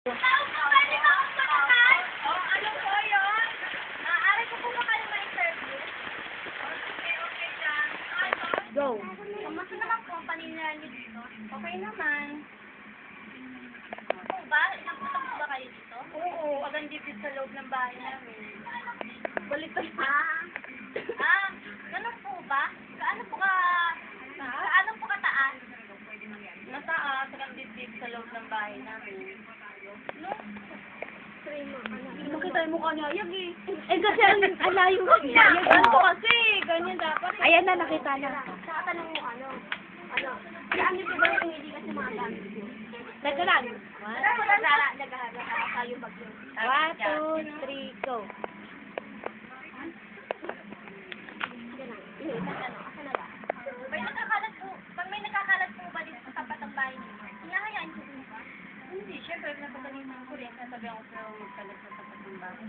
Pwede ba akong patakan? Ano po yun? Maaari ko po ba kayo ma-interview? Okay lang. Go. Kamusta naman po ang paninira niyo dito? Okay naman. Po ba? Inapunta po ba kayo dito? Oo, agad dito sa loob ng bahay namin. Balik pa ganun po ba? Gaano po kataas? Nataas, agad dito sa loob ng bahay namin. No? Makita yung mukha niya, yag eh. Eh kasi ang layo mo. Ganito kasi, ganyan dapat. Ayan na, nakita na. Saka tanong mo gamit ko ba yung hindi kasi mga gamit ko? Teka lang. Naghahanap tayo bagyo. 1, 2, 3, go. May nakakalat po ba dito sa tapat ng bahay niyo? Hinahayaan ko po ba? Hindi, syempre, napagaling ng kuryente, sabi ako pero magkalat sa tapat ng bahay.